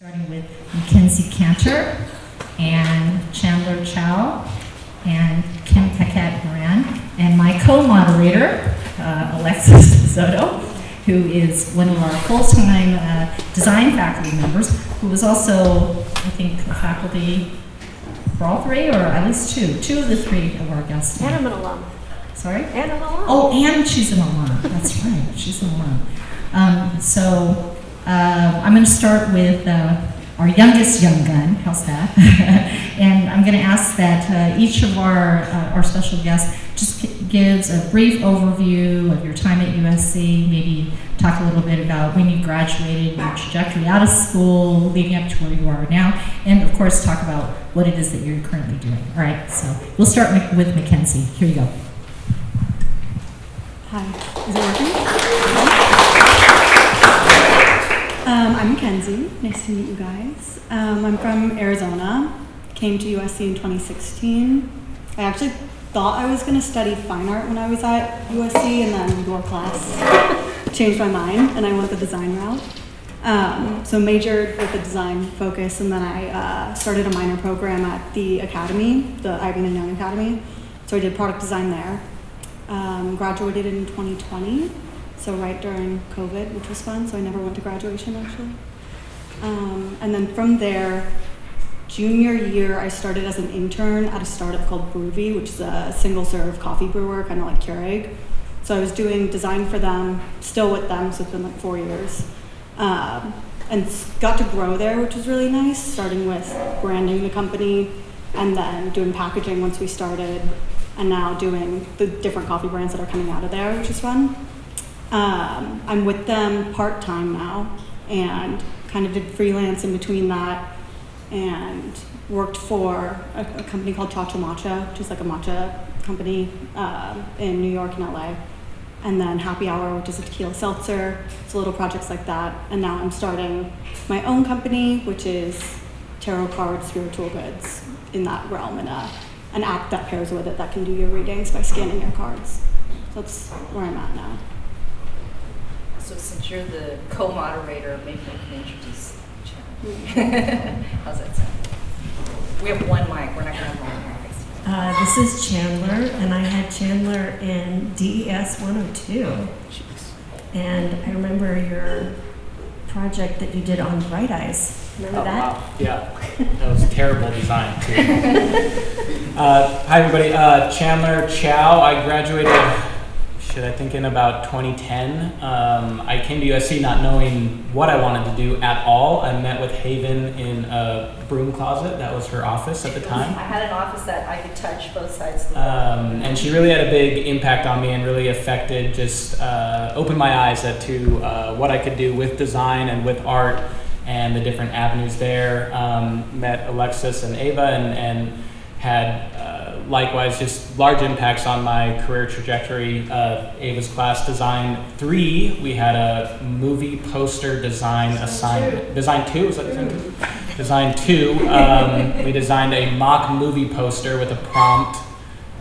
Starting with Mackenzie Cantor and Chandler Chow and Paquet Moran, and my co-moderator, Alexis Soto, who is one of our full-time design faculty members, who was also, I think, a faculty for all three, or at least two of the three of our guests. And I'm an alum. Sorry? And I'm an alum. Oh, and she's an alum. That's right, she's an alum. I'm going to start with our youngest young gun. How's that? And I'm going to ask that each of our special guests just gives a brief overview of your time at USC, maybe talk a little bit about when you graduated, your trajectory out of school, leading up to where you are now, and of course talk about what it is that you're currently doing. All right, so we'll start with Mackenzie. Here you go. Hi, is it working? I'm Mackenzie. Nice to meet you guys. I'm from Arizona. Came to USC in 2016. I actually thought I was going to study fine art when I was at USC, and then your class changed my mind, and I went the design route. So majored with a design focus, and then I started a minor program at the academy, the Ivan and Young Academy. So I did product design there. Graduated in 2020. So right during COVID, which was fun, so I never went to graduation actually. And then from there, junior year, I started as an intern at a startup called Brewvy, which is a single serve coffee brewer, kind of like Keurig. So I was doing design for them, still with them, so it's been like 4 years. And got to grow there, which was really nice, starting with branding the company and then doing packaging once we started, and now doing the different coffee brands that are coming out of there, which is fun. I'm with them part-time now and kind of did freelance in between that and worked for a company called Chow, which is like a matcha company in New York and LA. And then Happy Hour, which is a tequila seltzer. So little projects like that. And now I'm starting my own company, which is tarot cards, spiritual goods in that realm, and an app that pairs with it that can do your readings by scanning your cards. So that's where I'm at now. So since you're the co-moderator, maybe you can introduce Chandler. How's that sound? We have one mic. We're not going to have one mic. This is Chandler, and I had Chandler in DES 102. Jeez. And I remember your project that you did on Bright Eyes. Remember that? Wow. Yeah, that was terrible design too. Hi everybody, Chandler Chow. I graduated, I think in about 2010. I came to USC not knowing what I wanted to do at all. I met with Haven in a broom closet. That was her office at the time. I had an office that I could touch both sides of the wall. And she really had a big impact on me and really affected, just opened my eyes to what I could do with design and with art and the different avenues there. Met Alexis and Ava and had likewise just large impacts on my career trajectory. Ava's class, Design 3, we had a movie poster design assignment. Design 2, was that Design 2? Design 2, we designed a mock movie poster with a prompt,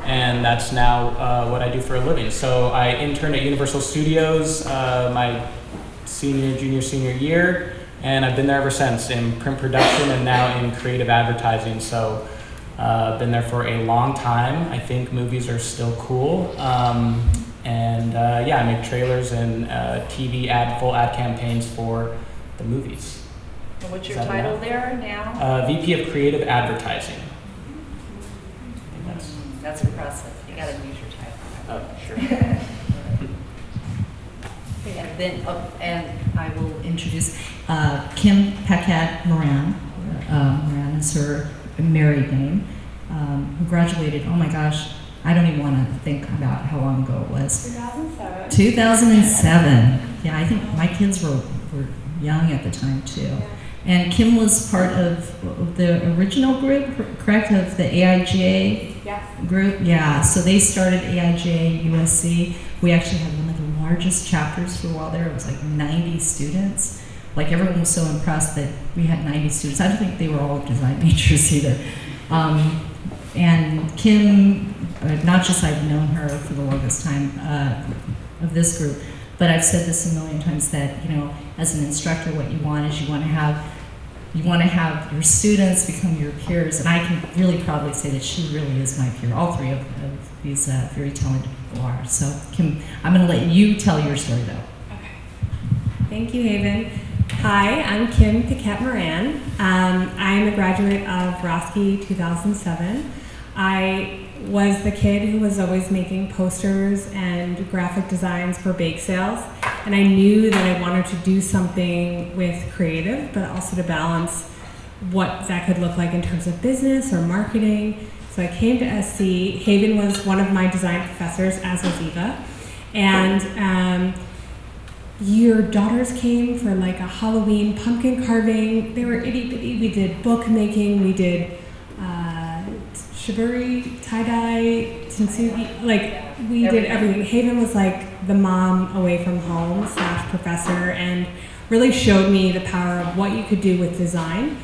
and that's now what I do for a living. So I interned at Universal Studios my senior year, and I've been there ever since in print production and now in creative advertising. So been there for a long time. I think movies are still cool. I make trailers and TV full ad campaigns for the movies. And what's your title there now? VP of Creative Advertising. That's impressive. You got to use your title. Oh, sure. And I will introduce Kim Paquet Moran. Moran is her married name. Who graduated, oh my gosh, I don't even want to think about how long ago it was. 2007. 2007. Yeah, I think my kids were young at the time too. Yeah. And Kim was part of the original group, correct, of the AIGA group? Yeah, so they started AIGA USC. We actually had one of the largest chapters for a while there. It was like 90 students. Like everyone was so impressed that we had 90 students. I don't think they were all design majors either. And Kim, not just I've known her for the longest time of this group, but I've said this a million times that, as an instructor, what you want is you want to have you want to have your students become your peers, and I can really proudly say that she really is my peer. All three of these very talented people are. So, Kim, I'm going to let you tell your story, though. Thank you, Haven. Hi, I'm Kim Paquet Moran. I'm a graduate of Roski 2007. I was the kid who was always making posters and graphic designs for bake sales, and I knew that I wanted to do something with creative, but also to balance what that could look like in terms of business or marketing. So I came to SC. Haven was one of my design professors, as was Eva, and your daughters came for like a Halloween pumpkin carving. They were itty bitty. We did book making. We did shibari, tie-dye, kintsugi. Like, we did everything. Haven was like the mom away from home / professor, and really showed me the power of what you could do with design,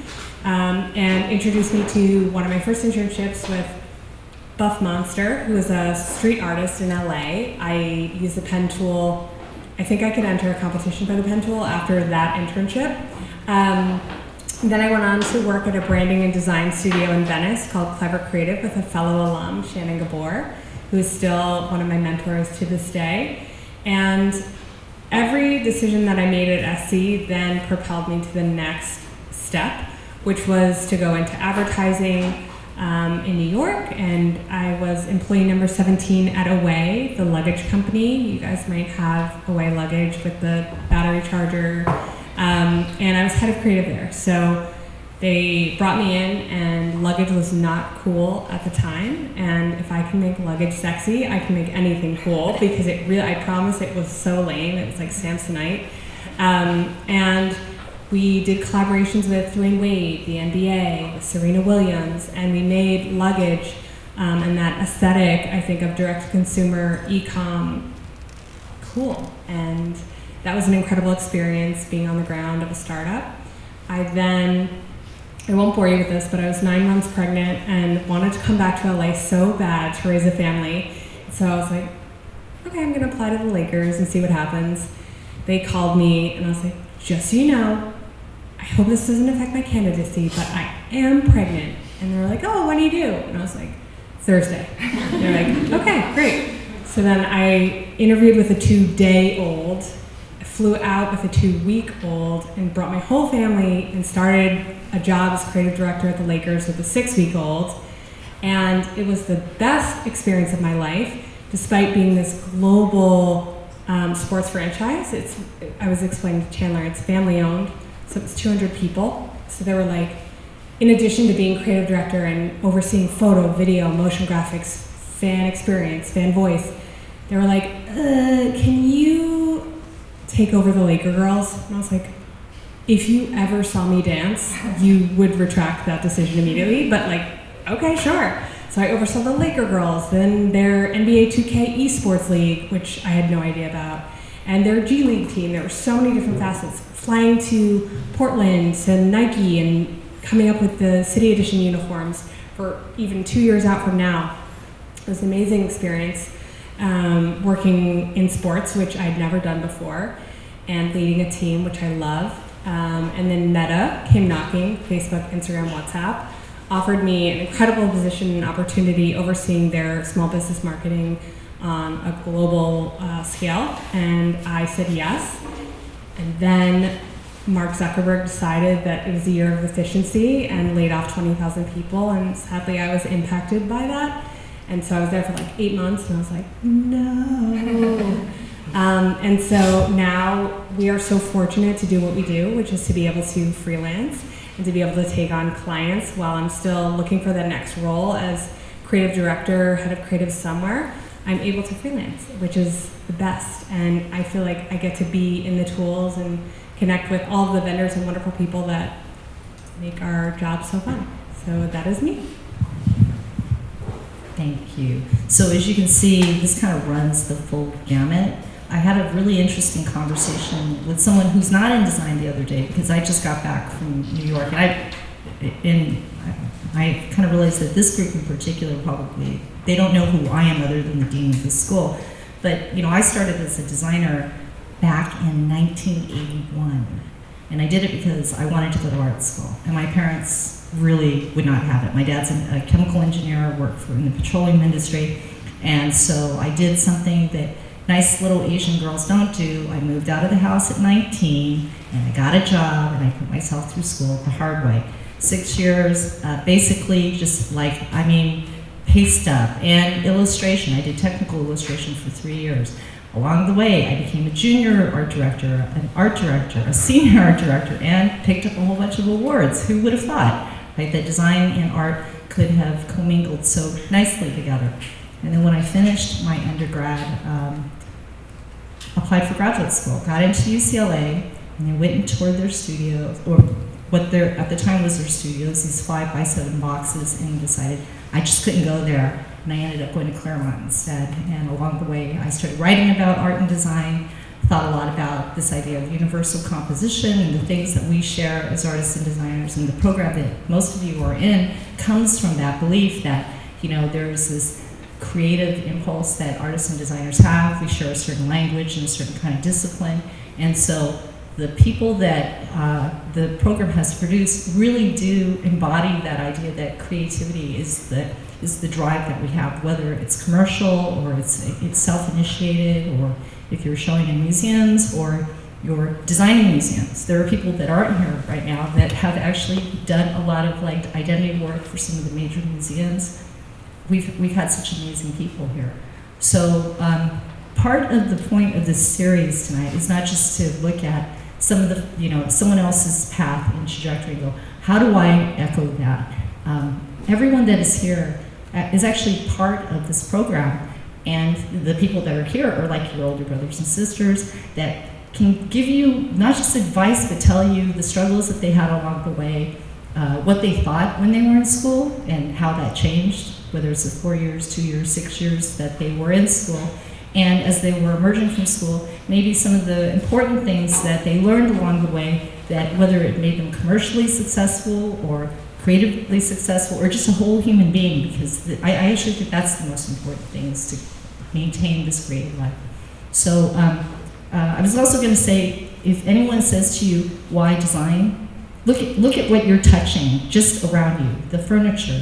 and introduced me to one of my first internships with Buff Monster, who was a street artist in LA. I used the pen tool. I think I could enter a competition for the pen tool after that internship. Then I went on to work at a branding and design studio in Venice called Clever Creative with a fellow alum, Shannon Gabor, who is still one of my mentors to this day. And every decision that I made at SC then propelled me to the next step, which was to go into advertising in New York, and I was employee number 17 at Away, the luggage company. You guys might have Away luggage with the battery charger. And I was head of creative there. So they brought me in, and luggage was not cool at the time. And if I can make luggage sexy, I can make anything cool, because it really, I promise it was so lame. It was like Samsonite. And we did collaborations with Dwayne Wade, the NBA, with Serena Williams, and we made luggage and that aesthetic, I think, of direct-to-consumer e-com cool. And that was an incredible experience, being on the ground of a startup. I won't bore you with this, but I was 9 months pregnant and wanted to come back to LA so bad to raise a family. So I was like, okay, I'm gonna apply to the Lakers and see what happens. They called me, and I was like, just so you know, I hope this doesn't affect my candidacy, but I am pregnant. And they were like, oh, when do you do? And I was like, Thursday. They're like, okay, great. So then I interviewed with a 2-day-old, flew out with a 2-week-old, and brought my whole family and started a job as creative director at the Lakers with a 6-week-old. And it was the best experience of my life, despite being this global sports franchise. I was explaining to Chandler, it's family owned, so it was 200 people. So they were like, in addition to being creative director and overseeing photo, video, motion graphics, fan experience, fan voice, they were like, can you take over the Laker girls? And I was like, if you ever saw me dance, you would retract that decision immediately, but like, okay, sure. So I oversaw the Laker girls, then their NBA 2K esports league, which I had no idea about, and their G League team. There were so many different facets. Flying to Portland, to Nike, and coming up with the City Edition uniforms for even 2 years out from now. It was an amazing experience, working in sports, which I'd never done before, and leading a team, which I love. And then Meta came knocking, Facebook, Instagram, WhatsApp, offered me an incredible position and opportunity overseeing their small business marketing on a global scale, and I said yes. And then Mark Zuckerberg decided that it was a year of efficiency and laid off 20,000 people, and sadly I was impacted by that. And so I was there for like 8 months, and I was like, no. And so now we are so fortunate to do what we do, which is to be able to freelance and to be able to take on clients while I'm still looking for the next role as creative director, head of creative somewhere. I'm able to freelance, which is the best. And I feel like I get to be in the tools and connect with all of the vendors and wonderful people that make our job so fun. So that is me. Thank you. So as you can see, this kind of runs the full gamut. I had a really interesting conversation with someone who's not in design the other day, because I just got back from New York, and I kind of realized that this group in particular probably, they don't know who I am other than the dean of the school. But I started as a designer back in 1981. And I did it because I wanted to go to art school. And my parents really would not have it. My dad's a chemical engineer, worked in the petroleum industry. And so I did something that nice little Asian girls don't do. I moved out of the house at 19, and I got a job, and I put myself through school the hard way. 6 years, basically just pay stub and illustration. I did technical illustration for 3 years. Along the way, I became a junior art director, an art director, a senior art director, and picked up a whole bunch of awards. Who would have thought, right, that design and art could have commingled so nicely together? And then when I finished my undergrad, applied for graduate school, got into UCLA, and I went and toured their studio, or what their, at the time was their studios, these 5x7 boxes, and decided I just couldn't go there. And I ended up going to Claremont instead. And along the way, I started writing about art and design, thought a lot about this idea of universal composition and the things that we share as artists and designers. And the program that most of you are in comes from that belief that, there's this creative impulse that artists and designers have. We share a certain language and a certain kind of discipline. And so the people that the program has produced really do embody that idea that creativity is the drive that we have, whether it's commercial or it's self-initiated, or if you're showing in museums or you're designing museums. There are people that aren't here right now that have actually done a lot of identity work for some of the major museums. We've had such amazing people here. So part of the point of this series tonight is not just to look at some of the, someone else's path and trajectory and go, how do I echo that? Everyone that is here is actually part of this program, and the people that are here are like your older brothers and sisters that can give you not just advice, but tell you the struggles that they had along the way, what they thought when they were in school and how that changed, whether it's the 4 years, 2 years, 6 years that they were in school. And as they were emerging from school, maybe some of the important things that they learned along the way, that whether it made them commercially successful or creatively successful or just a whole human being, because I actually think that's the most important thing, is to maintain this creative life. So I was also going to say, if anyone says to you, why design? Look at what you're touching just around you, the furniture,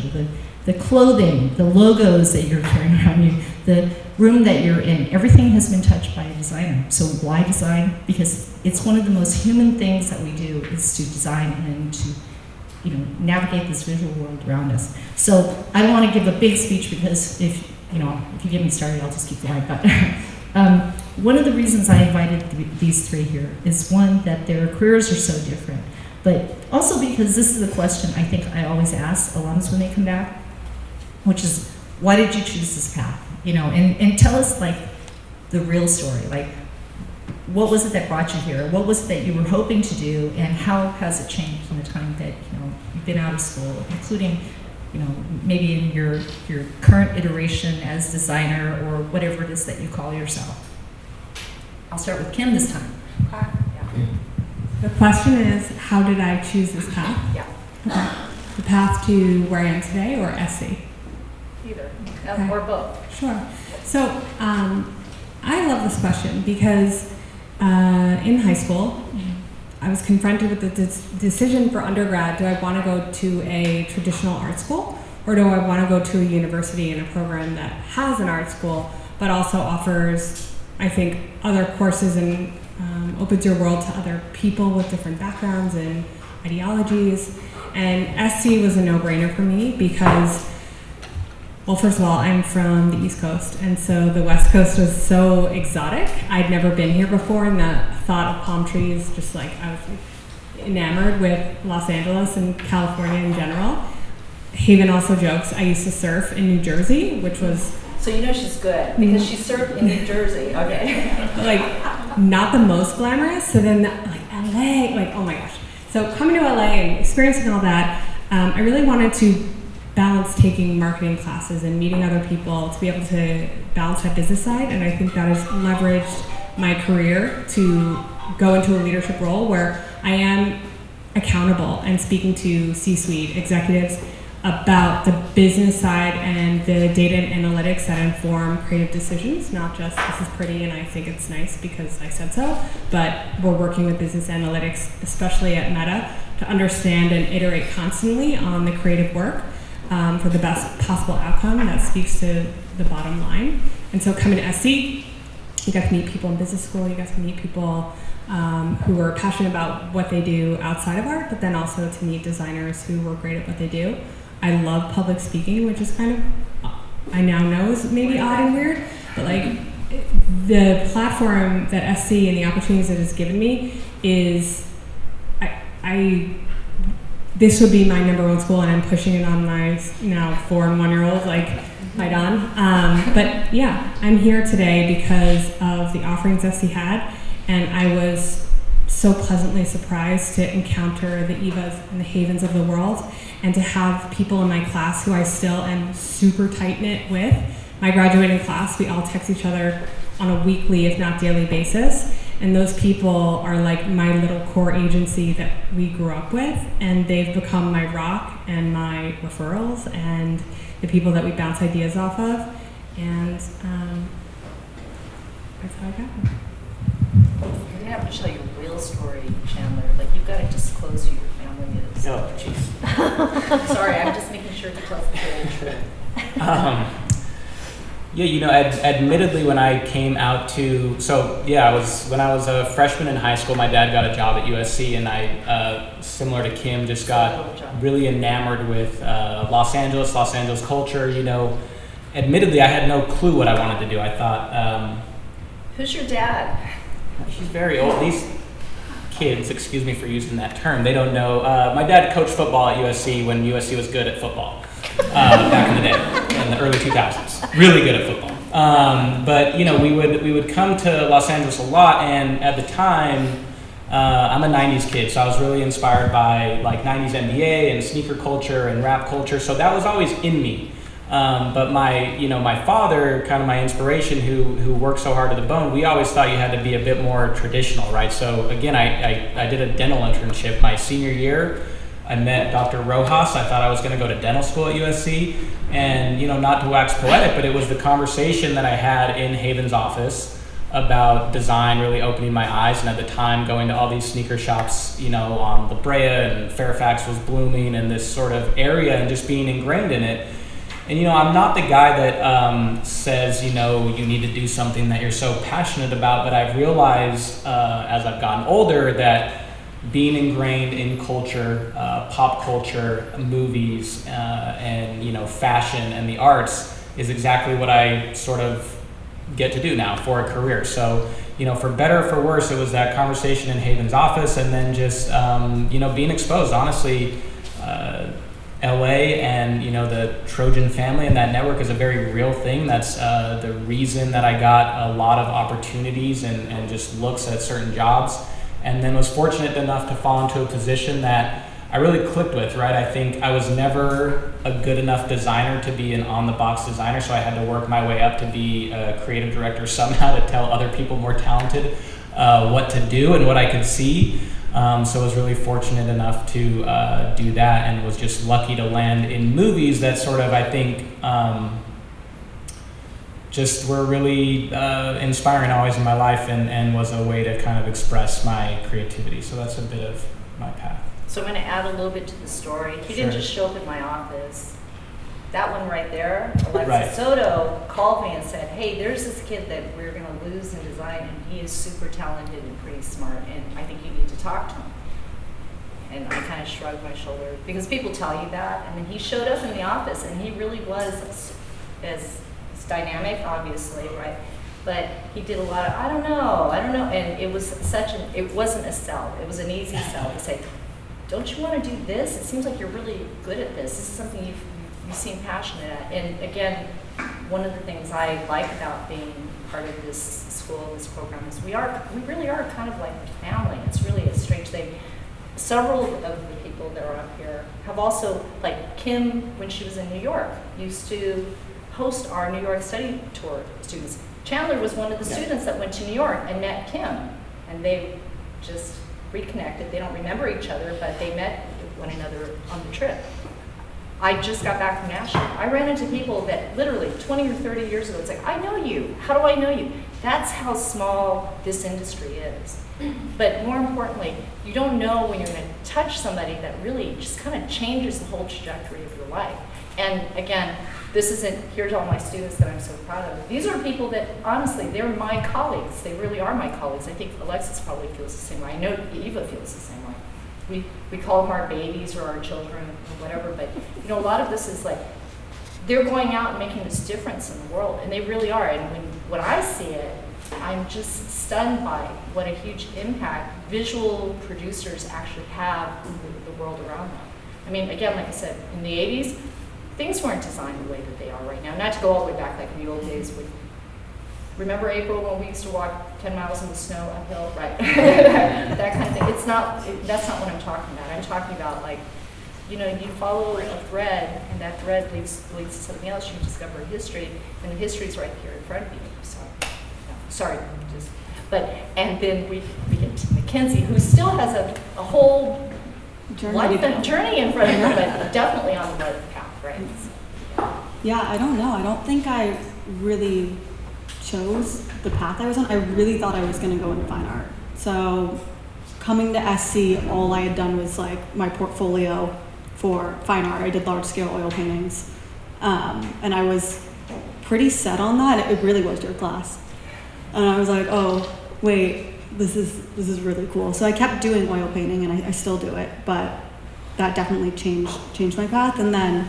the clothing, the logos that you're carrying around you, the room that you're in. Everything has been touched by a designer. So why design? Because it's one of the most human things that we do, is to design and to navigate this visual world around us. So I don't want to give a big speech, because if you get me started, I'll just keep going. But one of the reasons I invited these three here is, one, that their careers are so different, but also because this is a question I think I always ask alums when they come back, which is, why did you choose this path? And tell us the real story. What was it that brought you here? What was it that you were hoping to do, and how has it changed in the time that you've been out of school, including maybe in your current iteration as designer, or whatever it is that you call yourself? I'll start with Kim this time. The question is, how did I choose this path? Yeah. Okay. The path to where I am today, or SC? Either, Okay. or both. Sure. So I love this question because in high school, I was confronted with the decision for undergrad. Do I want to go to a traditional art school, or do I want to go to a university in a program that has an art school but also offers, I think, other courses and opens your world to other people with different backgrounds and ideologies? And SC was a no-brainer for me because, well, first of all, I'm from the East Coast, and so the West Coast was so exotic. I'd never been here before, and the thought of palm trees, just I was enamored with Los Angeles and California in general. Haven also jokes, I used to surf in New Jersey, which was... So she's good, because she surfed in New Jersey, okay. Not the most glamorous, so then LA, oh my gosh. So coming to LA and experiencing all that, I really wanted to balance taking marketing classes and meeting other people to be able to balance that business side, and I think that has leveraged my career to go into a leadership role where I am accountable and speaking to C-suite executives about the business side and the data and analytics that inform creative decisions, not just this is pretty and I think it's nice because I said so, but we're working with business analytics, especially at Meta, to understand and iterate constantly on the creative work for the best possible outcome that speaks to the bottom line. And so coming to SC, you got to meet people in business school, you got to meet people who are passionate about what they do outside of art, but then also to meet designers who were great at what they do. I love public speaking, which is kind of, I now know is maybe odd and weird, but like the platform that SC and the opportunities it has given me is, this would be my #1 school, and I'm pushing it on my now 4 and 1-year-old, like, right on. But yeah, I'm here today because of the offerings SC had, and I was so pleasantly surprised to encounter the Evas and the Havens of the world, and to have people in my class who I still am super tight-knit with. My graduating class, we all text each other on a weekly, if not daily basis, and those people are like my little core agency that we grew up with, and they've become my rock and my referrals and the people that we bounce ideas off of, and that's how I got them. You're gonna have to tell your real story, Chandler. Like, you've got to disclose who your family is. Oh, jeez. Sorry, I'm just making sure to tell the truth. Yeah, you know, admittedly, when I came out to, when I was a freshman in high school, my dad got a job at USC, and I, similar to Kim, just got really enamored with Los Angeles culture. You know, admittedly, I had no clue what I wanted to do. I thought, Who's your dad? he's very old. These kids, excuse me for using that term, they don't know. My dad coached football at USC when USC was good at football. Back in the day, in the early 2000s, really good at football. But you know, we would come to Los Angeles a lot, and at the time, I'm a '90s kid, so I was really inspired by like '90s NBA and sneaker culture and rap culture. So that was always in me. But my father, kind of my inspiration, who worked so hard to the bone, we always thought you had to be a bit more traditional, right? So again, I did a dental internship my senior year. I met Dr. Rojas. I thought I was going to go to dental school at USC, and you know, not to wax poetic, but it was the conversation that I had in Haven's office about design really opening my eyes. And at the time, going to all these sneaker shops, you know, on La Brea, and Fairfax was blooming, and this sort of area, and just being ingrained in it. And you know, I'm not the guy that says, you know, you need to do something that you're so passionate about, but I've realized as I've gotten older that being ingrained in culture, pop culture, movies, and you know, fashion and the arts is exactly what I sort of get to do now for a career. So, you know, for better or for worse, it was that conversation in Haven's office, and then just you know, being exposed. Honestly, LA and you know, the Trojan family and that network is a very real thing. That's the reason that I got a lot of opportunities and just looks at certain jobs. And then was fortunate enough to fall into a position that I really clicked with, right? I think I was never a good enough designer to be an on-the-box designer, so I had to work my way up to be a creative director somehow, to tell other people more talented what to do and what I could see. So I was really fortunate enough to do that, and was just lucky to land in movies that sort of, I think, just were really inspiring always in my life, and was a way to kind of express my creativity. So that's a bit of my path. So I'm going to add a little bit to the story. He didn't just show up in my office. That one right there, Alexis Soto called me and said, hey, there's this kid that we're going to lose in design, and he is super talented and pretty smart, and I think you need to talk to him. And I kind of shrugged my shoulder, because people tell you that. And then he showed up in the office, and he really was as dynamic, obviously, right? But he did a lot of, I don't know, and it was it wasn't a sell, it was an easy sell to say, don't you want to do this? It seems like you're really good at this. This is something you seem passionate at. And again, one of the things I like about being part of this school, this program, is we really are kind of like a family. It's really a strange thing. Several of the people that are up here have also, like Kim, when she was in New York, used to host our New York study tour students. Chandler was one of the students that went to New York and met Kim, and they just reconnected. They don't remember each other, but they met one another on the trip. I just got back from Nashville. I ran into people that literally 20 or 30 years ago, it's like, I know you. How do I know you? That's how small this industry is. But more importantly, you don't know when you're going to touch somebody that really just kind of changes the whole trajectory of your life. And again, this isn't, here's all my students that I'm so proud of. These are people that, honestly, they're my colleagues. They really are my colleagues. I think Alexis probably feels the same way. I know Eva feels the same way. We call them our babies or our children or whatever, but you know, a lot of this is like, they're going out and making this difference in the world, and they really are. And when I see it, I'm just stunned by what a huge impact visual producers actually have in the world around them. I mean, again, like I said, in the 80s, things weren't designed the way that they are right now. Not to go all the way back like in the old days with, remember April when we used to walk 10 miles in the snow uphill? Right. That kind of thing. That's not what I'm talking about. I'm talking about like, you know, you follow a thread and that thread leads to something else. You discover a history, and the history's right here in front of you. So, no, sorry, and then we get to Mackenzie, who still has a whole journey in front of her, but definitely on the right path, right? Yeah, I don't know. I don't think I really chose the path I was on. I really thought I was going to go into fine art. So coming to SC, all I had done was like my portfolio for fine art. I did large scale oil paintings. And I was pretty set on that. It really was your class. And I was like, oh, wait, this is really cool. So I kept doing oil painting, and I still do it, but that definitely changed my path. And then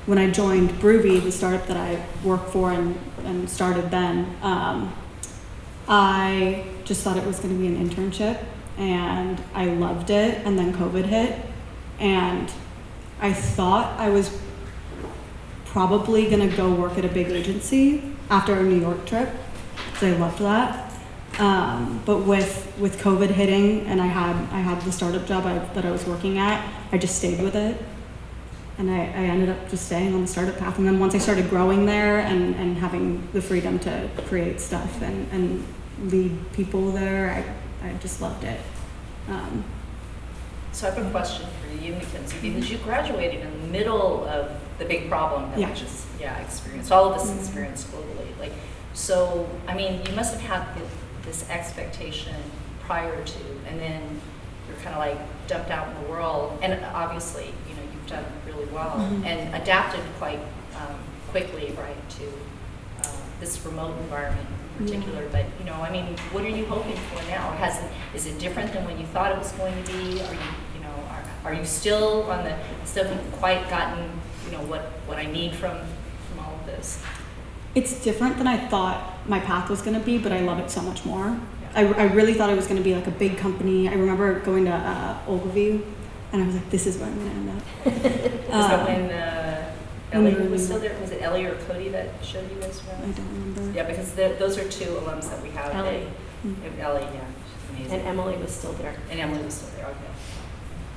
when I joined Broovy, the startup that I worked for and started then, I just thought it was going to be an internship, and I loved it. And then COVID hit, and I thought I was probably going to go work at a big agency after our New York trip, because I loved that. But with COVID hitting, and I had the startup job that I was working at, I just stayed with it. And I ended up just staying on the startup path. And then once I started growing there and having the freedom to create stuff and lead people there, I just loved it. So I have a question for you, Mackenzie, because you graduated in the middle of the big problem that we just experienced. All of us experienced globally. Like, so I mean, you must have had this expectation prior to, and then you're kind of like dumped out in the world, and obviously, you know, you've done really well and adapted quite quickly, right, to this remote environment in particular. But you know, I mean, what are you hoping for now? Is it different than when you thought it was going to be? Are you still haven't quite gotten, you know, what I need from all of this? It's different than I thought my path was going to be, but I love it so much more. I really thought it was going to be like a big company. I remember going to Ogilvy, and I was like, this is where I'm going to end up. Was that when Ellie was still there? Was it Ellie or Cody that showed you guys around? I don't remember. Yeah, because those are two alums that we have. Ellie. Ellie, yeah, she's amazing. And Emily was still there. Okay.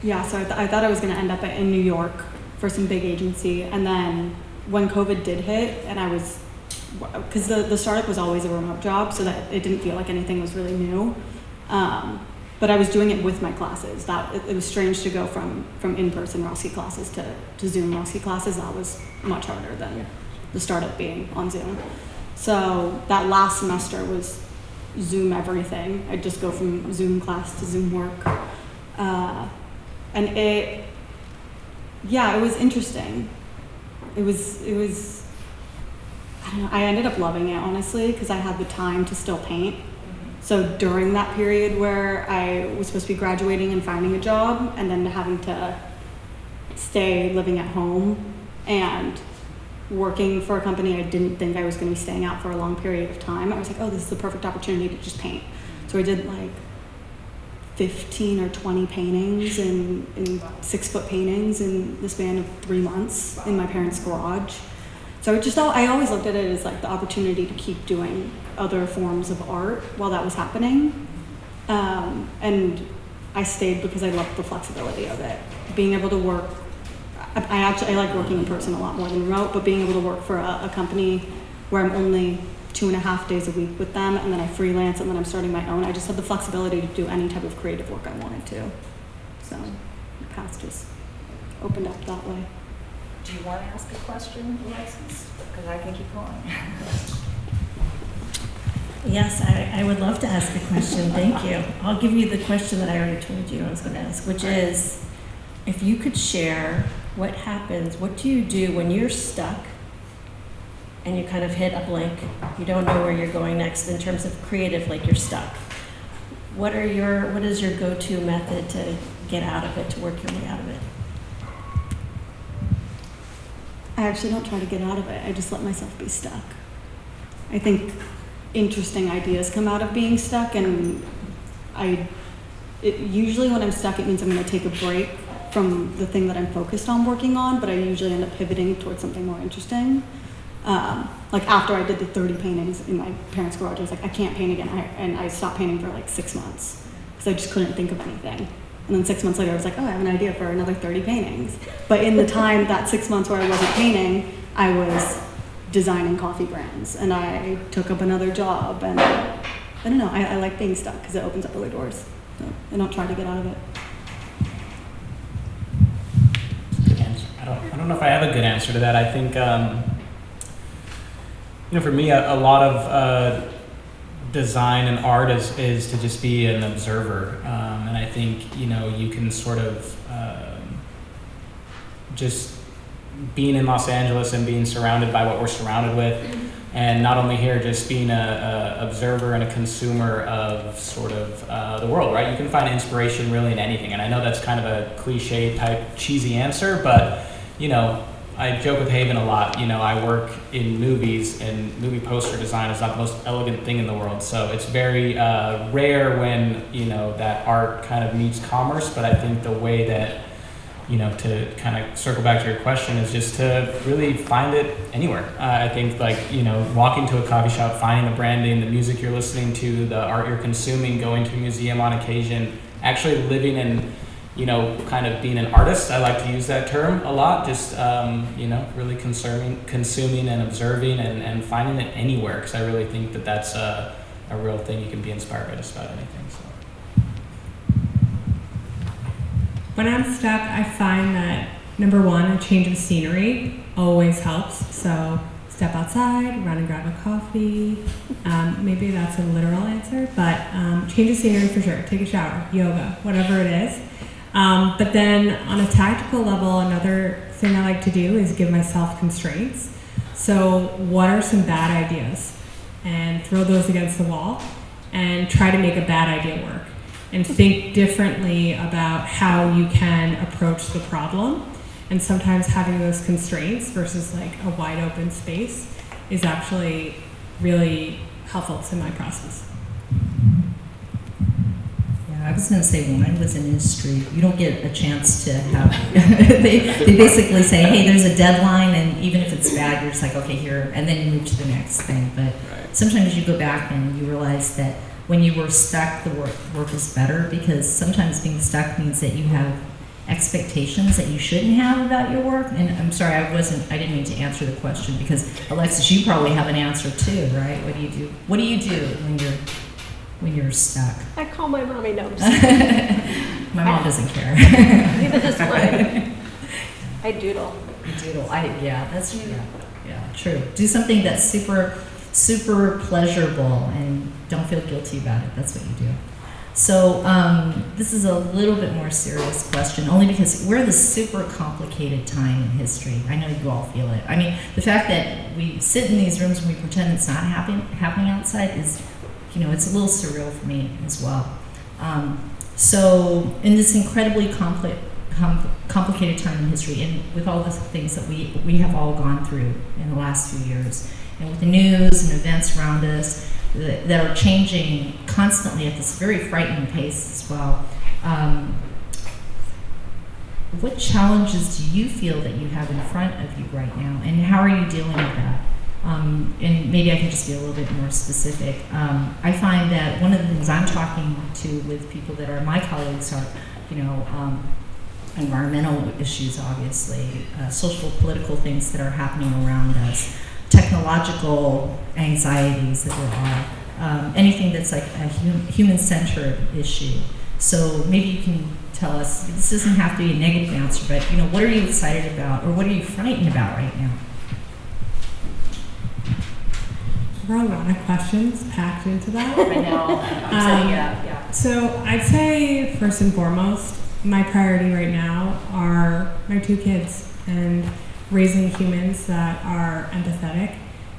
Yeah, so I thought I was going to end up in New York for some big agency, and then when COVID did hit, and I was, because the startup was always a remote job, so that it didn't feel like anything was really new. But I was doing it with my classes. It was strange to go from in-person Roski classes to Zoom Roski classes. That was much harder than the startup being on Zoom. So that last semester was Zoom everything. I'd just go from Zoom class to Zoom work. And it was interesting. It was, I don't know, I ended up loving it, honestly, because I had the time to still paint. So during that period where I was supposed to be graduating and finding a job, and then having to stay living at home and working for a company I didn't think I was going to be staying out for a long period of time, I was like, oh, this is the perfect opportunity to just paint. So I did like 15 or 20 paintings in 6-foot paintings in the span of 3 months in my parents' garage. So I always looked at it as like the opportunity to keep doing other forms of art while that was happening. And I stayed because I loved the flexibility of it. Being able to work, I like working in person a lot more than remote, but being able to work for a company where I'm only 2.5 days a week with them, and then I freelance, and then I'm starting my own. I just had the flexibility to do any type of creative work I wanted to. So the path just opened up that way. Do you want to ask a question, Alexis? Because I can keep going. Yes, I would love to ask a question. Thank you. I'll give you the question that I already told you I was going to ask, which is, if you could share what happens, what do you do when you're stuck and you kind of hit a blank, you don't know where you're going next in terms of creative, like you're stuck. What is your go-to method to get out of it, to work your way out of it? I actually don't try to get out of it. I just let myself be stuck. I think interesting ideas come out of being stuck, and usually when I'm stuck, it means I'm going to take a break from the thing that I'm focused on working on, but I usually end up pivoting towards something more interesting. Like after I did the 30 paintings in my parents' garage, I was like, I can't paint again. And I stopped painting for like 6 months because I just couldn't think of anything. And then 6 months later, I was like, oh, I have an idea for another 30 paintings. But in the time, that 6 months where I wasn't painting, I was designing coffee brands, and I took up another job. And I don't know, I like being stuck because it opens up other doors. So I don't try to get out of it. Good answer. I don't know if I have a good answer to that. I think, for me, a lot of design and art is to just be an observer. And I think, you can sort of just being in Los Angeles and being surrounded by what we're surrounded with, and not only here, just being a observer and a consumer of sort of the world, right? You can find inspiration really in anything. And I know that's kind of a cliche type cheesy answer, but, I joke with Haven a lot. I work in movies, and movie poster design is not the most elegant thing in the world. So it's very rare when, that art kind of meets commerce. But I think the way that, to kind of circle back to your question is just to really find it anywhere. I think walking to a coffee shop, finding the branding, the music you're listening to, the art you're consuming, going to a museum on occasion, actually living in, kind of being an artist. I like to use that term a lot, just, really consuming and observing and finding it anywhere, because I really think that that's a real thing. You can be inspired by just about anything. So. When I'm stuck, I find that, number one, a change of scenery always helps. So step outside, run and grab a coffee. Maybe that's a literal answer, but change of scenery for sure. Take a shower, yoga, whatever it is. But then on a tactical level, another thing I like to do is give myself constraints. So what are some bad ideas? And throw those against the wall and try to make a bad idea work. And think differently about how you can approach the problem. And sometimes having those constraints versus like a wide open space is actually really helpful to my process. Yeah, I was going to say, when I was in industry, you don't get a chance to have, they basically say, hey, there's a deadline, and even if it's bad, you're just like, okay, here, and then you move to the next thing. But sometimes you go back and you realize that when you were stuck, the work is better, because sometimes being stuck means that you have expectations that you shouldn't have about your work. And I'm sorry, I didn't mean to answer the question, because Alexis, you probably have an answer too, right? What do you do? What do you do when you're stuck? I call my mommy knows. My mom doesn't care. Neither does mine. I doodle. You doodle. That's true. Do something that's super pleasurable, and don't feel guilty about it. That's what you do. So this is a little bit more serious question, only because we're in this super complicated time in history. I know you all feel it. I mean, the fact that we sit in these rooms and we pretend it's not happening outside is, it's a little surreal for me as well. So in this incredibly complicated time in history, and with all the things that we have all gone through in the last few years, and with the news and events around us that are changing constantly at this very frightening pace as well, what challenges do you feel that you have in front of you right now, and how are you dealing with that? And maybe I can just be a little bit more specific. I find that one of the things I'm talking to with people that are my colleagues are, environmental issues, obviously, social, political things that are happening around us, technological anxieties that there are, anything that's like a human-centered issue. So maybe you can tell us. This doesn't have to be a negative answer, but you know, what are you excited about, or what are you frightened about right now? There are a lot of questions packed into that. I know. I'm saying, yeah. So I'd say first and foremost, my priority right now are my 2 kids and raising humans that are empathetic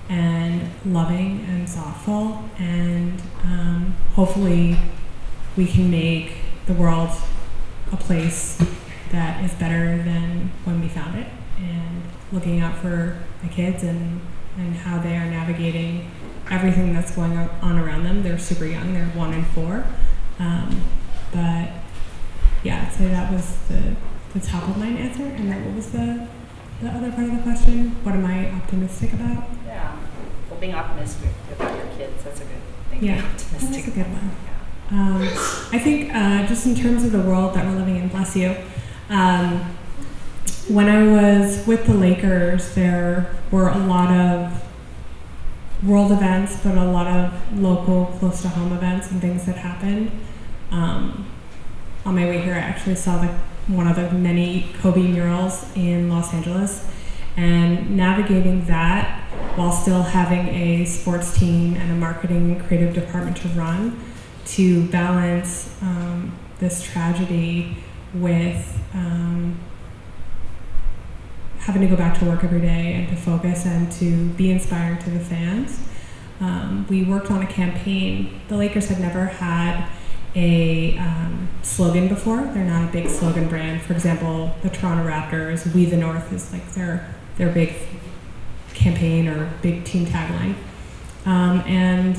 and loving and thoughtful, and hopefully we can make the world a place that is better than when we found it, and looking out for the kids and how they are navigating everything that's going on around them. They're super young, they're 1 and 4. But yeah, I'd say that was the top of mind answer. And then what was the other part of the question? What am I optimistic about? Yeah. Well, being optimistic about your kids, that's a good thing. Yeah, Being optimistic. that's a good one. Yeah. I think just in terms of the world that we're living in, bless you, when I was with the Lakers, there were a lot of world events, but a lot of local, close to home events and things that happened. On my way here, I actually saw one of the many Kobe murals in Los Angeles, and navigating that while still having a sports team and a marketing and creative department to run, to balance this tragedy with having to go back to work every day and to focus and to be inspiring to the fans. We worked on a campaign. The Lakers had never had a slogan before. They're not a big slogan brand. For example, the Toronto Raptors, "We the North" is like their big campaign or big team tagline. And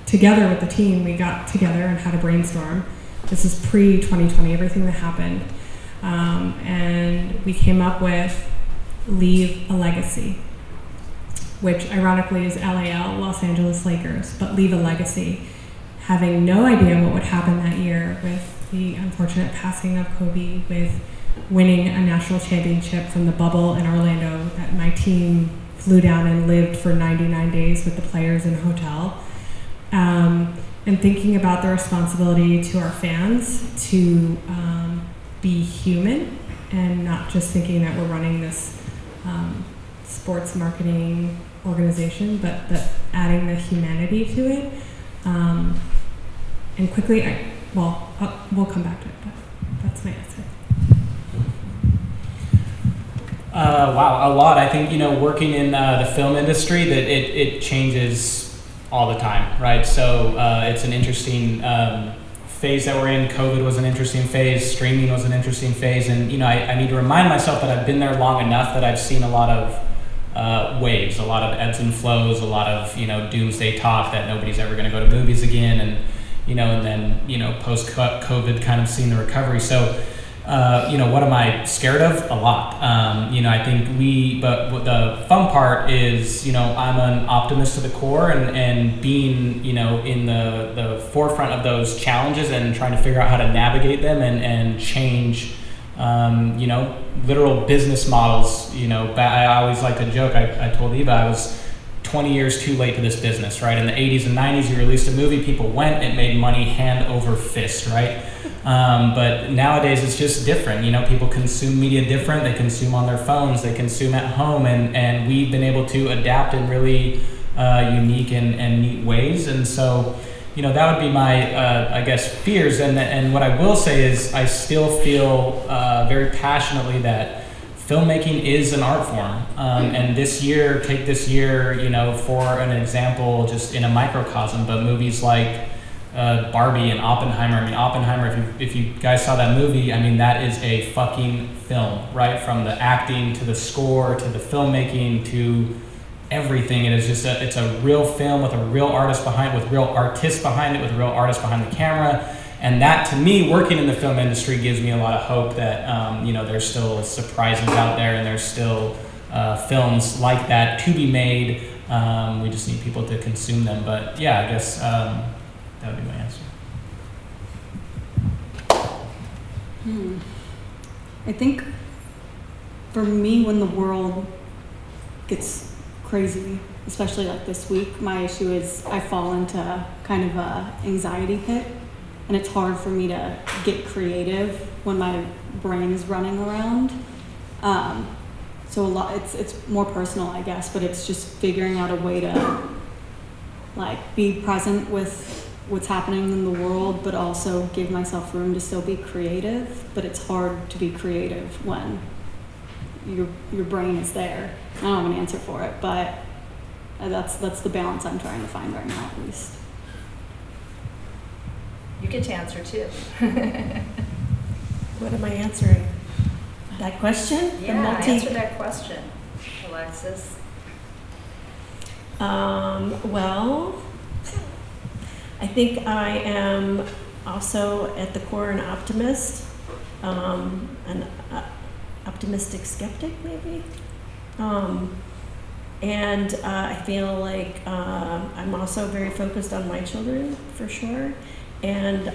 together with the team, we got together and had a brainstorm. This is pre-2020, everything that happened. And we came up with "Leave a Legacy," which ironically is LAL, Los Angeles Lakers, but leave a legacy. Having no idea what would happen that year with the unfortunate passing of Kobe, with winning a national championship from the bubble in Orlando, that my team flew down and lived for 99 days with the players in a hotel. And thinking about the responsibility to our fans to be human, and not just thinking that we're running this sports marketing organization, but adding the humanity to it. And quickly, we'll come back to it, but that's my answer. Wow, a lot. I think, working in the film industry, that it changes all the time, right? So it's an interesting phase that we're in. COVID was an interesting phase. Streaming was an interesting phase. And, I need to remind myself that I've been there long enough that I've seen a lot of waves, a lot of ebbs and flows, a lot of, doomsday talk that nobody's ever going to go to movies again. And, and then, post-COVID kind of seeing the recovery. So, what am I scared of? A lot. I think but the fun part is, I'm an optimist to the core, and being, in the forefront of those challenges and trying to figure out how to navigate them and change, literal business models. I always like to joke, I told Eva I was 20 years too late to this business, right? In the 80s and 90s, you released a movie, people went, it made money hand over fist, right? But nowadays it's just different. People consume media different. They consume on their phones. They consume at home, and we've been able to adapt in really unique and neat ways. And so, that would be my, fears. And what I will say is I still feel very passionately that filmmaking is an art form. And take this year, for an example, just in a microcosm, but movies like Barbie and Oppenheimer. I mean, Oppenheimer, if you guys saw that movie, that is a fucking film, right? From the acting to the score to the filmmaking to everything. It is just it's a real film with a real artist behind, with real artists behind it, with real artists behind the camera. And that, to me, working in the film industry gives me a lot of hope that, there's still surprises out there, and there's still films like that to be made. We just need people to consume them. But yeah, I guess that would be my answer. I think for me, when the world gets crazy, especially like this week, my issue is I fall into kind of a anxiety pit. and it's hard for me to get creative when my brain is running around. So a lot, it's more personal, I guess, but it's just figuring out a way to like be present with what's happening in the world, but also give myself room to still be creative. But it's hard to be creative when your brain is there. I don't have an answer for it, but that's the balance I'm trying to find right now, at least. You get to answer too. What am I answering? That question? Yeah, answer that question, Alexis. Well, I think I am also at the core an optimist, an optimistic skeptic maybe. And I feel like I'm also very focused on my children for sure. And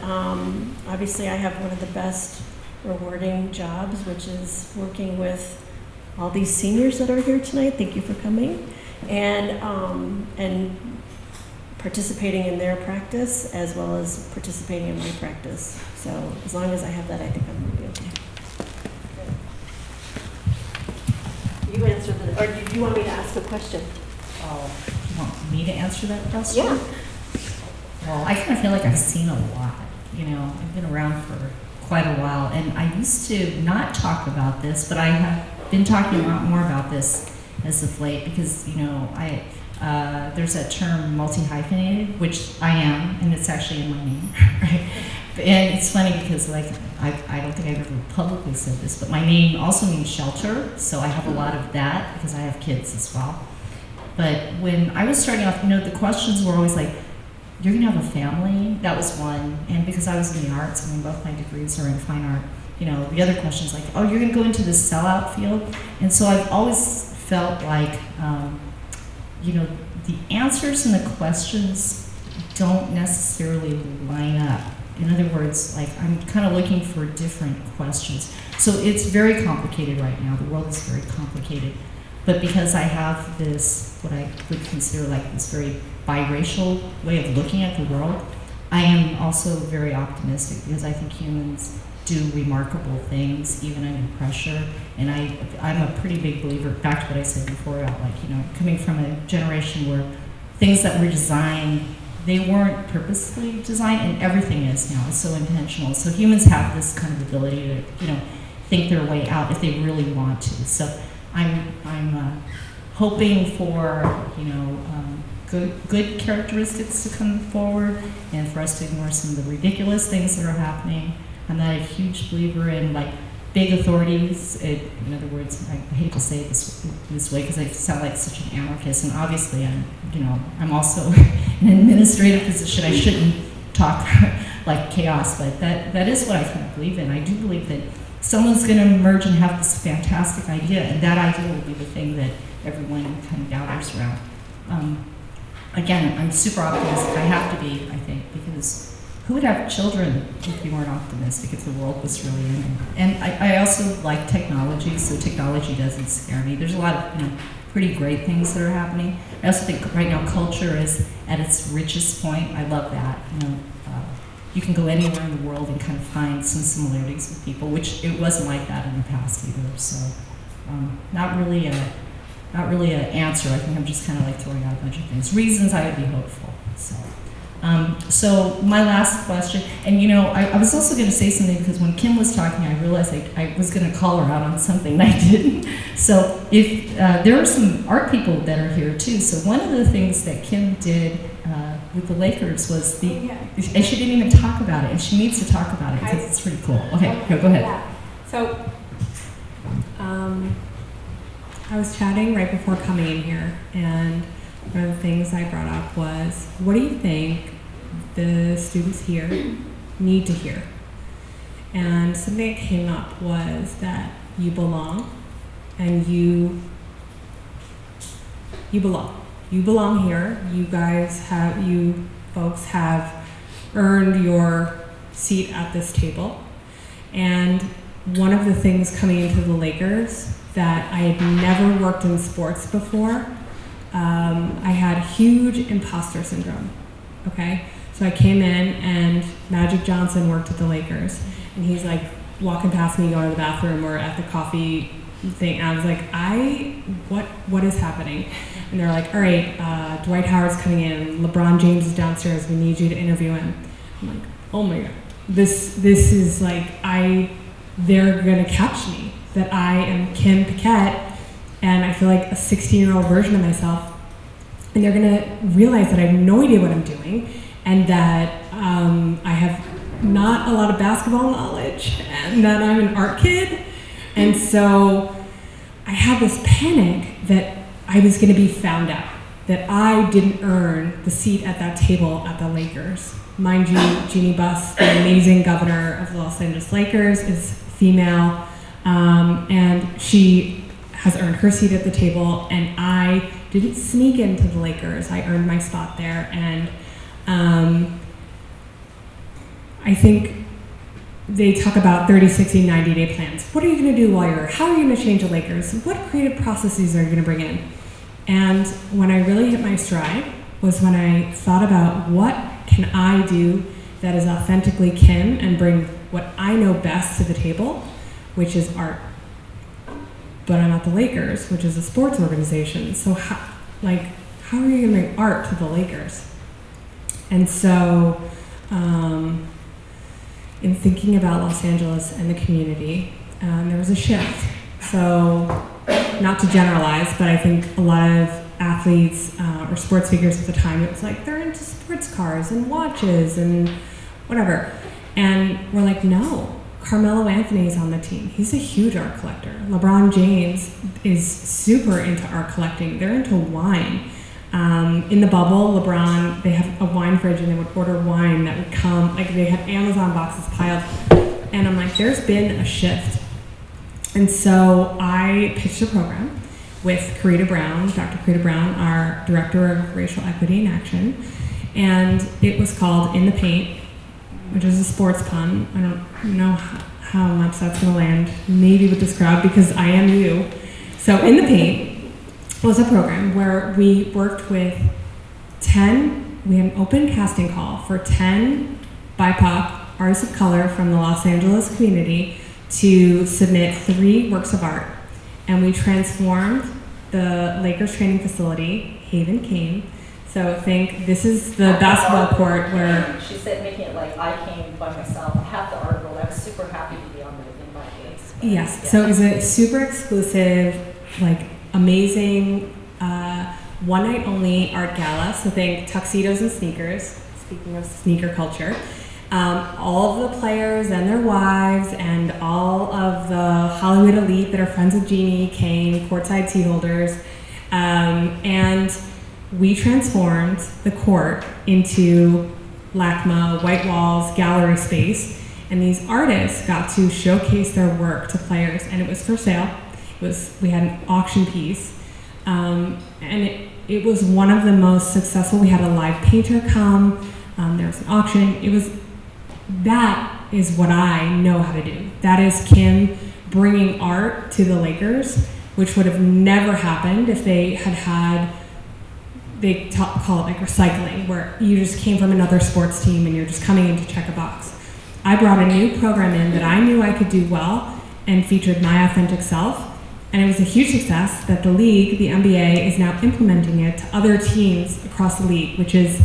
obviously I have one of the best rewarding jobs, which is working with all these seniors that are here tonight. Thank you for coming. And participating in their practice as well as participating in my practice. So as long as I have that, I think I'm going to be okay. You answer the, or do you want me to ask a question? Oh, you want me to answer that question? Yeah. Well, I kind of feel like I've seen a lot. You know, I've been around for quite a while, and I used to not talk about this, but I have been talking a lot more about this as of late because, you know, there's that term multi-hyphenated, which I am, and it's actually in my name, right? And it's funny because, like, I don't think I've ever publicly said this, but my name also means shelter, so I have a lot of that because I have kids as well. But when I was starting off, you know, the questions were always like, you're gonna have a family? That was one, and because I was in the arts, I mean, both my degrees are in fine art, you know, the other question is like, oh, you're gonna go into this sellout field? And so I've always felt like, you know, the answers and the questions don't necessarily line up. In other words, like, I'm kind of looking for different questions. So it's very complicated right now. The world is very complicated. But because I have this, what I would consider like this very biracial way of looking at the world, I am also very optimistic because I think humans do remarkable things even under pressure. And I'm a pretty big believer, back to what I said before about, like, you know, coming from a generation where things that were designed, they weren't purposely designed, and everything is now. It's so intentional. So humans have this kind of ability to, you know, think their way out if they really want to. So I'm hoping for, you know, good characteristics to come forward, and for us to ignore some of the ridiculous things that are happening. I'm not a huge believer in, like, big authorities. In other words, I hate to say it this way because I sound like such an anarchist, and obviously I'm also in an administrative position. I shouldn't talk like chaos, but that is what I kind of believe in. I do believe that someone's going to emerge and have this fantastic idea, and that idea will be the thing that everyone kind of gathers around. Again, I'm super optimistic. I have to be, I think, because who would have children if you weren't optimistic, if the world was really ending? And I also like technology, so technology doesn't scare me. There's a lot of, you know, pretty great things that are happening. I also think right now culture is at its richest point. I love that. You know, you can go anywhere in the world and kind of find some similarities with people, which it wasn't like that in the past either. So, not really an answer. I think I'm just kind of like throwing out a bunch of things. Reasons I would be hopeful. So my last question, and you know, I was also going to say something because when Kim was talking, I realized I was going to call her out on something and I didn't. So if there are some art people that are here too. So one of the things that Kim did with the Lakers was and she didn't even talk about it, and she needs to talk about it because it's pretty cool. Okay, go ahead. Yeah. So I was chatting right before coming in here, and one of the things I brought up was, what do you think the students here need to hear? And something that came up was that you belong, and you belong. You belong here. You folks have earned your seat at this table. And one of the things coming into the Lakers that I had never worked in sports before, I had huge imposter syndrome, okay? So I came in and Magic Johnson worked at the Lakers, and he's like walking past me, going to the bathroom or at the coffee thing. And I was like, what is happening? And they're like, all right, Dwight Howard's coming in. LeBron James is downstairs. We need you to interview him. I'm like, oh my God, this is like, they're gonna catch me, that I am Kim Paquet, and I feel like a 16-year-old version of myself. And they're gonna realize that I have no idea what I'm doing, and that I have not a lot of basketball knowledge, and that I'm an art kid. And so I had this panic that I was gonna be found out, that I didn't earn the seat at that table at the Lakers. Mind you, Jeannie Buss, the amazing governor of the Los Angeles Lakers, is female, and she has earned her seat at the table, and I didn't sneak into the Lakers. I earned my spot there, and I think they talk about 30, 60, 90-day plans. What are you going to do how are you going to change the Lakers? What creative processes are you going to bring in? And when I really hit my stride was when I thought about what can I do that is authentically Kim and bring what I know best to the table, which is art. But I'm at the Lakers, which is a sports organization. So how are you going to bring art to the Lakers? And so, in thinking about Los Angeles and the community, there was a shift. So, not to generalize, but I think a lot of athletes or sports figures at the time, it was like they're into sports cars and watches and whatever. And we're like, no, Carmelo Anthony's on the team. He's a huge art collector. LeBron James is super into art collecting. They're into wine. In the bubble, LeBron, they have a wine fridge and they would order wine that would come, like they had Amazon boxes piled. And I'm like, there's been a shift. And so I pitched a program with Karita Brown, Dr. Karita Brown, our Director of Racial Equity and Action. And it was called In the Paint, which is a sports pun. I don't know how much that's gonna land, maybe with this crowd, because I am you. So In the Paint was a program where we worked with we had an open casting call for 10 BIPOC artists of color from the Los Angeles community to submit 3 works of art. And we transformed the Lakers training facility, Haven came. So think this is the basketball court where... She said making it like I came by myself, half the art world. I was super happy to be on the invite list. Yes, Yeah. so it was a super exclusive, like amazing, one night only art gala. So think tuxedos and sneakers, speaking of sneaker culture. All of the players and their wives and all of the Hollywood elite that are friends with Jeannie came, courtside seat holders, and we transformed the court into LACMA, white walls, gallery space, and these artists got to showcase their work to players, and it was for sale. We had an auction piece, and it was one of the most successful. We had a live painter come, there was an auction. That is what I know how to do. That is Kim bringing art to the Lakers, which would have never happened if they had call it like recycling, where you just came from another sports team and you're just coming in to check a box. I brought a new program in that I knew I could do well and featured my authentic self, and it was a huge success that the league, the NBA, is now implementing it to other teams across the league, which is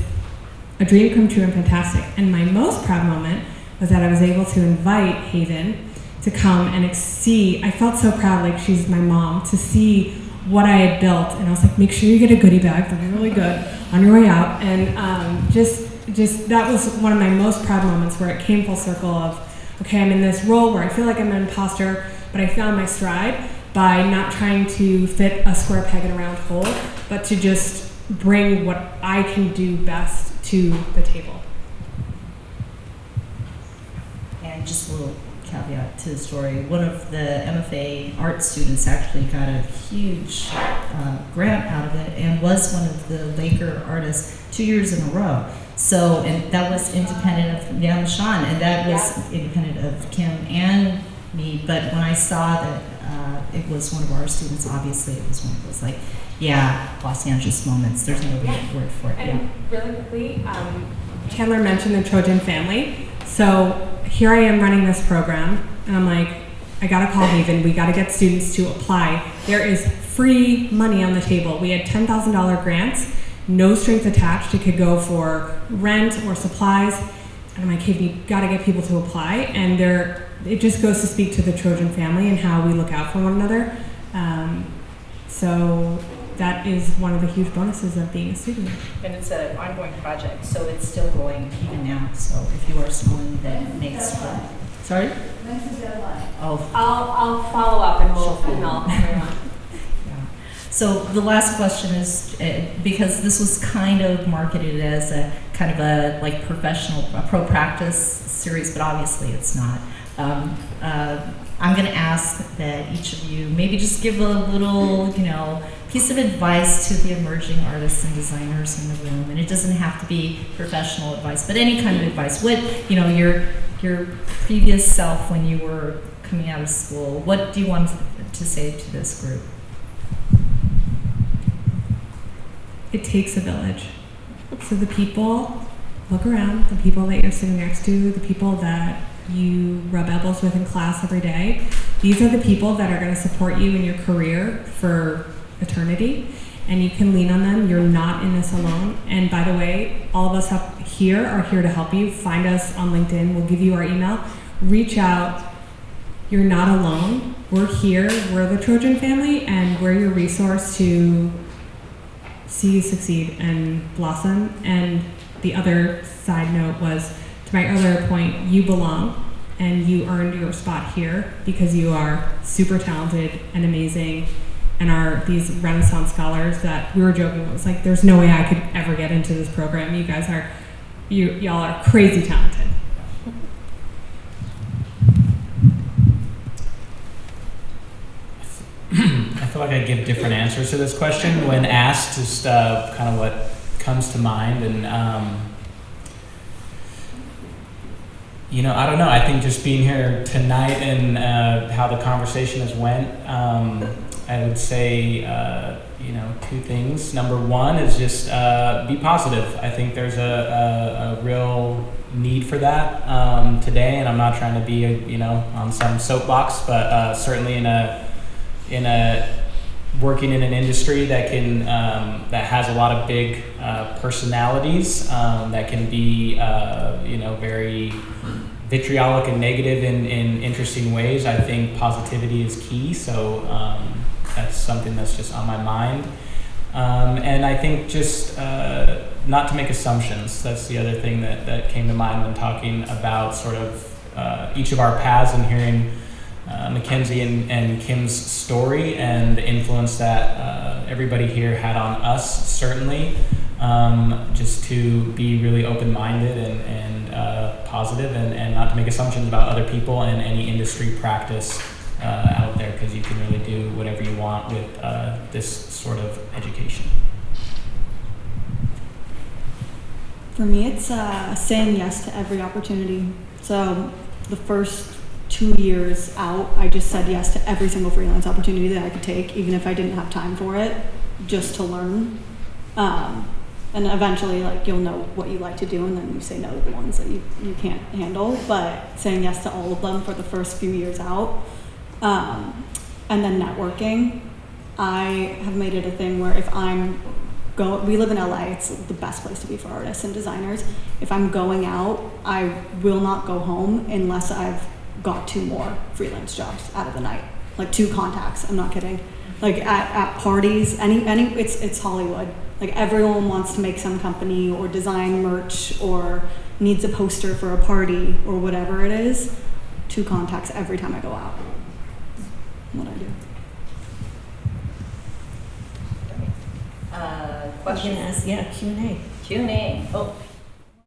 a dream come true and fantastic. And my most proud moment was that I was able to invite Haven to come and see. I felt so proud, like she's my mom, to see what I had built, and I was like, make sure you get a goodie bag, they're really good, on your way out. And just that was one of my most proud moments, where it came full circle of, okay, I'm in this role where I feel like I'm an imposter, but I found my stride by not trying to fit a square peg in a round hole, but to just bring what I can do best to the table. And just a little caveat to the story. One of the MFA art students actually got a huge grant out of it and was one of the Laker artists 2 years in a row. So, and that was independent of Sean, and that was independent of Kim and me. But when I saw that it was one of our students, obviously it was one of those, like, yeah, Los Angeles moments. There's no word for it. And really quickly, Chandler mentioned the Trojan family. So here I am running this program, and I'm like, I gotta call Haven. We gotta get students to apply. There is free money on the table. We had $10,000 grants, no strings attached. It could go for rent or supplies. And I'm like, Haven, you gotta get people to apply. And it just goes to speak to the Trojan family and how we look out for one another. So that is one of the huge bonuses of being a student. And it's an ongoing project, so it's still going even now. So if you are schooling, that makes for. Sorry? When's the deadline? Oh. I'll follow up and we'll email everyone. Yeah. So the last question is, because this was kind of marketed as a kind of a like professional, a pro practice series, but obviously it's not. I'm going to ask that each of you maybe just give a little, piece of advice to the emerging artists and designers in the room. And it doesn't have to be professional advice, but any kind of advice. What, your previous self when you were coming out of school, what do you want to say to this group? It takes a village. So the people, look around, the people that you're sitting next to, the people that you rub elbows with in class every day, these are the people that are going to support you in your career for eternity, and you can lean on them. You're not in this alone. And by the way, all of us up here are here to help you. Find us on LinkedIn. We'll give you our email. Reach out. You're not alone. We're here. We're the Trojan family, and we're your resource to see you succeed and blossom. And the other side note was, to my earlier point, you belong, and you earned your spot here because you are super talented and amazing, and are these Renaissance scholars that we were joking. It was like, there's no way I could ever get into this program. You guys are, y'all are crazy talented. I feel like I give different answers to this question when asked, just kind of what comes to mind. And I don't know. I think just being here tonight and how the conversation has went, I would say, two things. Number one is just be positive. I think there's a real need for that today, and I'm not trying to be, on some soapbox, but certainly in a working in an industry that can that has a lot of big personalities that can be very vitriolic and negative in interesting ways. I think positivity is key, so that's something that's just on my mind. And I think just not to make assumptions. That's the other thing that came to mind when talking about sort of each of our paths and hearing Mackenzie and Kim's story and the influence that everybody here had on us, certainly. Just to be really open-minded and positive, and not to make assumptions about other people and any industry practice out there, because you can really do whatever you want with this sort of education. For me, it's saying yes to every opportunity. So the first 2 years out, I just said yes to every single freelance opportunity that I could take, even if I didn't have time for it, just to learn. And eventually, you'll know what you like to do, and then you say no to the ones that you can't handle. But saying yes to all of them for the first few years out. And then networking. I have made it a thing where if we live in LA, it's the best place to be for artists and designers. If I'm going out, I will not go home unless I've got 2 more freelance jobs out of the night. 2 contacts, I'm not kidding. At parties, it's Hollywood. Everyone wants to make some company or design merch or needs a poster for a party or whatever it is. 2 contacts every time I go out. What I do. Questions? Yeah, Q&A. Q&A. Oh,